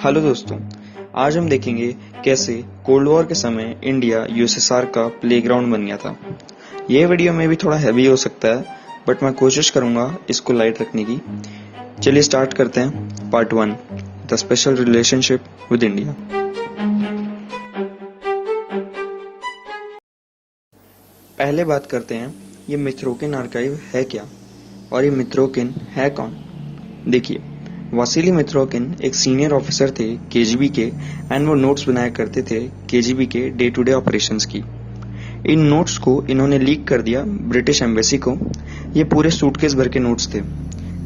Hello दोस्तों, आज हम देखेंगे कैसे कोल्ड वॉर के समय इंडिया यूएसएसआर का प्लेग्राउंड बन गया था। यह वीडियो में भी थोड़ा हैवी हो सकता है, बट मैं कोशिश करूंगा इसको लाइट रखने की। चलिए स्टार्ट करते हैं। Part 1, the special relationship with India. पहले बात करते हैं ये मित्रोकिन आर्काइव है क्या और ये मित्रोकिन है कौन। देखिए, वासिली मित्रोकिन एक सीनियर ऑफिसर थे केजीबी के एंड वो नोट्स बनाया करते थे केजीबी के डे टू डे ऑपरेशंस की। इन नोट्स को इन्होंने लीक कर दिया ब्रिटिश एम्बेसी को। ये पूरे सूटकेस भर के नोट्स थे,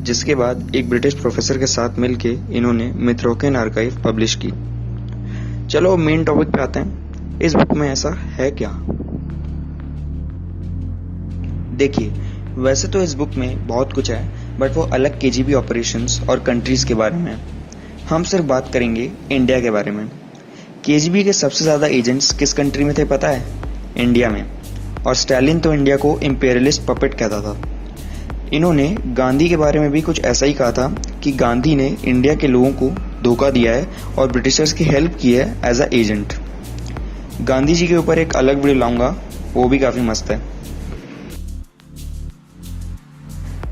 जिसके बाद एक ब्रिटिश प्रोफेसर के साथ मिलके इन्होंने मित्रोकिन आर्काइव पब्लिश की। चलो मेन टॉपिक पे आते हैं। इस बुक में ऐसा है क्या? देखिए, वैसे तो इस बुक में बहुत कुछ है, बट वो अलग केजीबी ऑपरेशंस और कंट्रीज के बारे में है। हम सिर्फ बात करेंगे इंडिया के बारे में। केजीबी के सबसे ज्यादा एजेंट्स किस कंट्री में थे पता है? इंडिया में। और स्टालिन तो इंडिया को इंपेरियलिस्ट पपेट कहता था। इन्होंने गांधी के बारे में भी कुछ ऐसा ही कहा था कि गांधी ने इंडिया के लोगों को धोखा दिया है और ब्रिटिशर्स की हेल्प की है as a agent. Gandhi ji के ऊपर एक अलग वीडियो लाऊंगा, वो भी काफी मस्त है।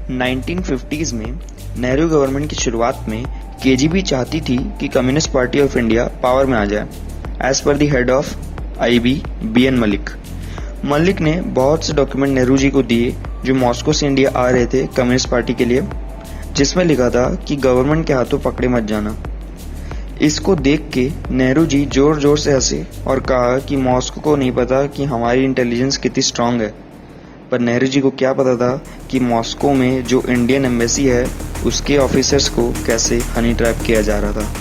1950s में नेहरू गवर्नमेंट की शुरुआत में केजीबी चाहती थी कि communist party of India power में आ जाए, as per the head of IB B N Malik. Malik ने बहुत से डॉक्यूमेंट नेहरू जी को दिए जो मॉस्को से इंडिया आ रहे थे कम्युनिस्ट पार्टी के लिए, जिसमें लिखा था कि गवर्नमेंट के हाथों पकड़े मत जाना। इसको देख के नेहरू जी जोर जोर से हंसे और कहा कि मॉस्को को नहीं पता कि हमारी इंटेलिजेंस कितनी स्ट्रांग है। पर नेहरू जी को क्या पता था कि मॉस्को में जो इंडियन एम्बेसी है उसके ऑफिसर्स को कैसे हनी ट्रैप किया जा रहा था।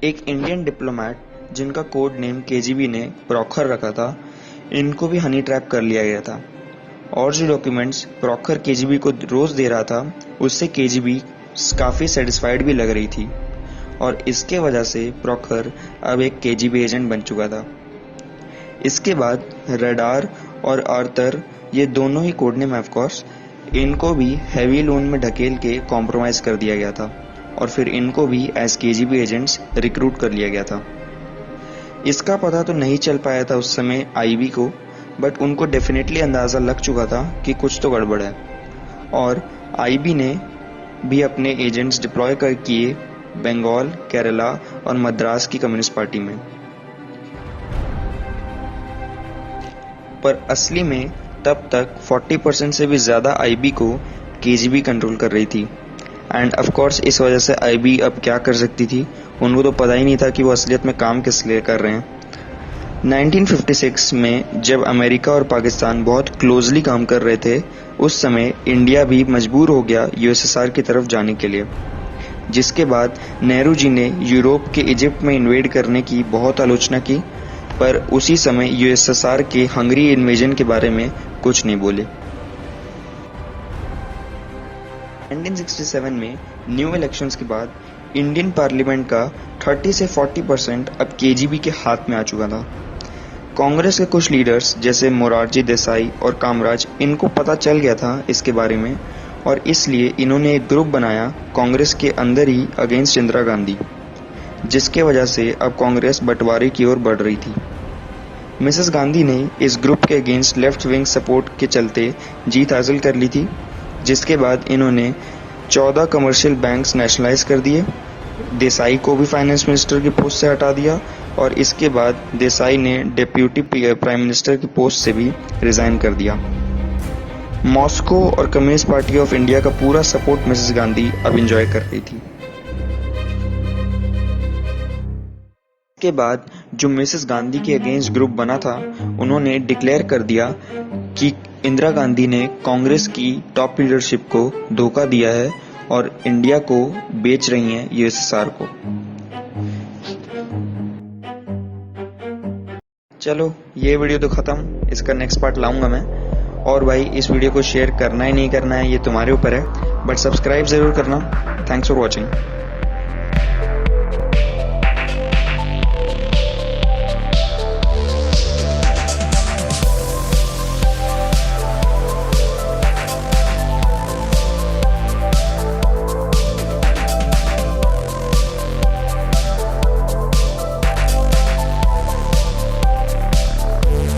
एक इंडियन डिप्लोमेट जिनका कोड नेम केजीबी ने प्रॉखर रखा था, इनको भी हनी ट्रैप कर लिया गया था। और जो डॉक्यूमेंट्स प्रॉखर केजीबी को रोज दे रहा था, उससे केजीबी काफी सेटिस्फाइड भी लग रही थी और इसके वजह से प्रॉखर अब एक केजीबी एजेंट बन चुका था। इसके बाद रडार और आर्थर, ये दोनों ही कोड नेम ऑफ कोर्स, इनको भी हैवी लोन में ढकेल के कॉम्प्रोमाइज कर दिया गया था और फिर इनको भी एज केजीबी एजेंट्स रिक्रूट कर लिया गया था। इसका पता तो नहीं चल पाया था उस समय आईबी को, बट उनको डेफिनेटली अंदाजा लग चुका था कि कुछ तो गड़बड़ है और आईबी ने भी अपने एजेंट्स डिप्लॉय कर किए बंगाल, केरला और मद्रास की कम्युनिस्ट पार्टी में। पर असली में तब तक 40% से भी ज्यादा आईबी को केजीबी कंट्रोल कर रही थी। एंड ऑफ कोर्स इस वजह से आईबी अब क्या कर सकती थी, उनको तो पता ही नहीं था कि वो असलियत में काम किस लिए कर रहे हैं। 1956 में जब अमेरिका और पाकिस्तान बहुत क्लोजली काम कर रहे थे, उस समय इंडिया भी मजबूर हो गया यूएसएसआर की तरफ जाने के लिए, जिसके बाद नेहरू जी ने यूरोप के इजिप्ट में इन्वेड करने की बहुत आलोचना की, पर उसी समय यूएसएसआर के हंगरी इन्वेजन के बारे में कुछ नहीं बोले। 1967 में न्यू इलेक्शंस के बाद इंडियन पार्लियामेंट का 30 से 40% अब केजीबी के हाथ में आ चुका था। कांग्रेस के कुछ लीडर्स जैसे मोरारजी देसाई और कामराज, इनको पता चल गया था इसके बारे में और इसलिए इन्होंने एक ग्रुप बनाया कांग्रेस के अंदर ही अगेंस्ट इंदिरा गांधी, जिसके वजह से अब कांग्रेस बंटवारे की ओर बढ़ रही थी। मिसेस गांधी ने इस ग्रुप के अगेंस्ट लेफ्ट विंग सपोर्ट के चलते जीत हासिल कर ली थी, जिसके बाद इन्होंने 14 कमर्शियल बैंक्स नेशनलाइज कर दिए। देसाई को भी फाइनेंस मिनिस्टर की पोस्ट से हटा दिया और इसके बाद देसाई ने डिप्यूटी प्राइम मिनिस्टर की पोस्ट से भी रिजाइन कर दिया। मॉस्को और कम्युनिस्ट पार्टी ऑफ इंडिया का पूरा सपोर्ट मिसेस गांधी अब एंजॉय कर रही थी। के बाद जो मिसेस गांधी के अगेंस्ट ग्रुप बना था, उन्होंने डिक्लेयर कर दिया कि इंदिरा गांधी ने कांग्रेस की टॉप लीडरशिप को धोखा दिया है और इंडिया को बेच रही हैं यूएसएसआर को। चलो ये वीडियो तो खत्म, इसका नेक्स्ट पार्ट लाऊंगा मैं। और भाई, इस वीडियो को शेयर करना ही नहीं करना है ये तुम्हारे ऊपर है, बट सब्सक्राइब जरूर करना। Thanks for watching.